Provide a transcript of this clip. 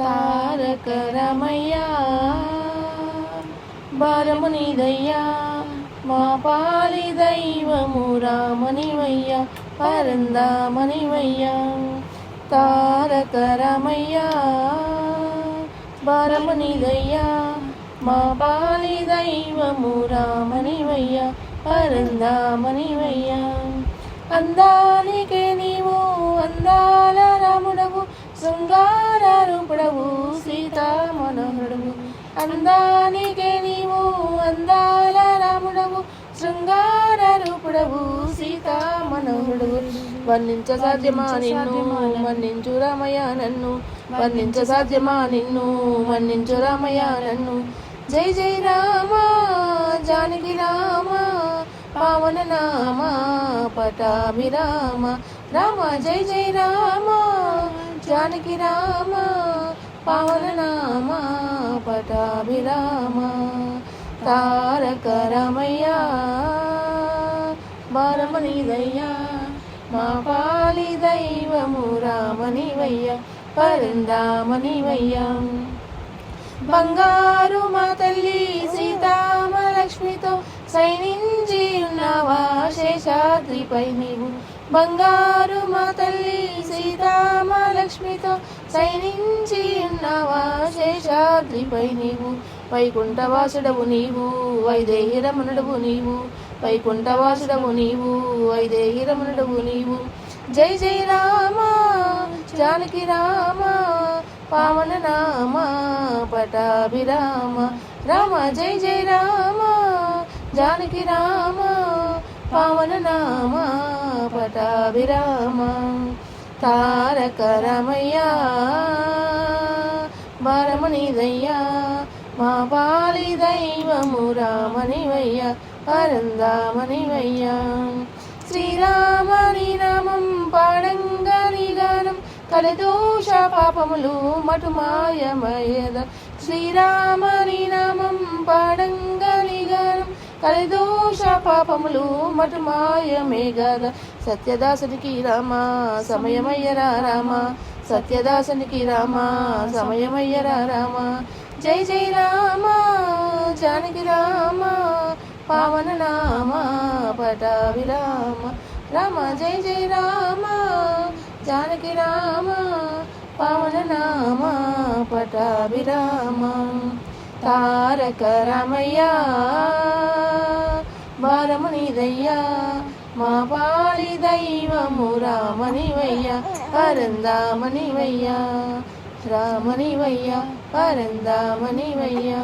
తారక రమయ్యా భారము నీదయ్యా మా పాలి దైవము రామనివయ్యా పరందామనివయ్యా తారక రమయ్యా భారము నీదయ్యా మా పాలి దైవము రామనివయ్యా పరందామనివయ్యా అందానికే నీవు అందాల రాముడవు శృంగార రూపుడవు సీతా మనోహరుడవు అందానికే నీవు అందాల రాముడవు శృంగార రూపుడవు సీతా మనోహరుడవు వర్ణించ సాధ్యమా నిన్ను మన్నించు రామయ్య నన్ను వర్ణించ సాధ్యమా నిన్ను మన్నించు రామయ్య నన్ను జై జై రామ జానకి రామ పావన నామ పటాభిరామ రామ జై జై రామ జానకి రామ పావన నామ పటాభిరామ తారక రమయ్యా భారమనిదయ్యా మా పాలి దైవము రామనివయ్యా పరందామనివయ్యా బంగారు మా తల్లి సీతామలక్ష్మితో సైనించి ఉన్నావా శేషాద్రిపై నీవు బంగారు మా తల్లి సీతామలక్ష్మితో సైనించి ఉన్నావా శేషాద్రిపై నీవు వైకుంఠవాసుడవు నీవు వైదేహి రమణుడవు నీవు వైకుంఠవాసుడవు నీవు వైదేహి రమణుడవు నీవు జై జై రామ జానకి రామ పావన నామ పటాభిరామ రామ జై జై రామ జానకి రామ పావన నామ పటాభిరామ తారక రమయ్యా భారమనిదయ్యా మా పాలి దైవము రామనివయ్యా పరందామనివయ్యా శ్రీరామని నామం పాడంగా నీ గానం కలదోష పాపములు మటుమాయమయద శ్రీరామని నామం పాడంగా నీ గానం కలదోష పాపములు మటుమాయమే గద సత్యదాసునికి రామ సమయమయ్యరా రామ సత్యదాసునికి రామ సమయమయ్యరా రామ జై జై రామ జానకి రామ పావన నామ పటాభిరామ రామ జై జై రామ జానకి రామ పావన నామ పటాభిరామ తారక రమయ్యా భారమనిదయ్యా మా పాలి దైవము రామనివయ్యా పరందామనివయ్యా రామనివయ్యా పరందామనివయ్యా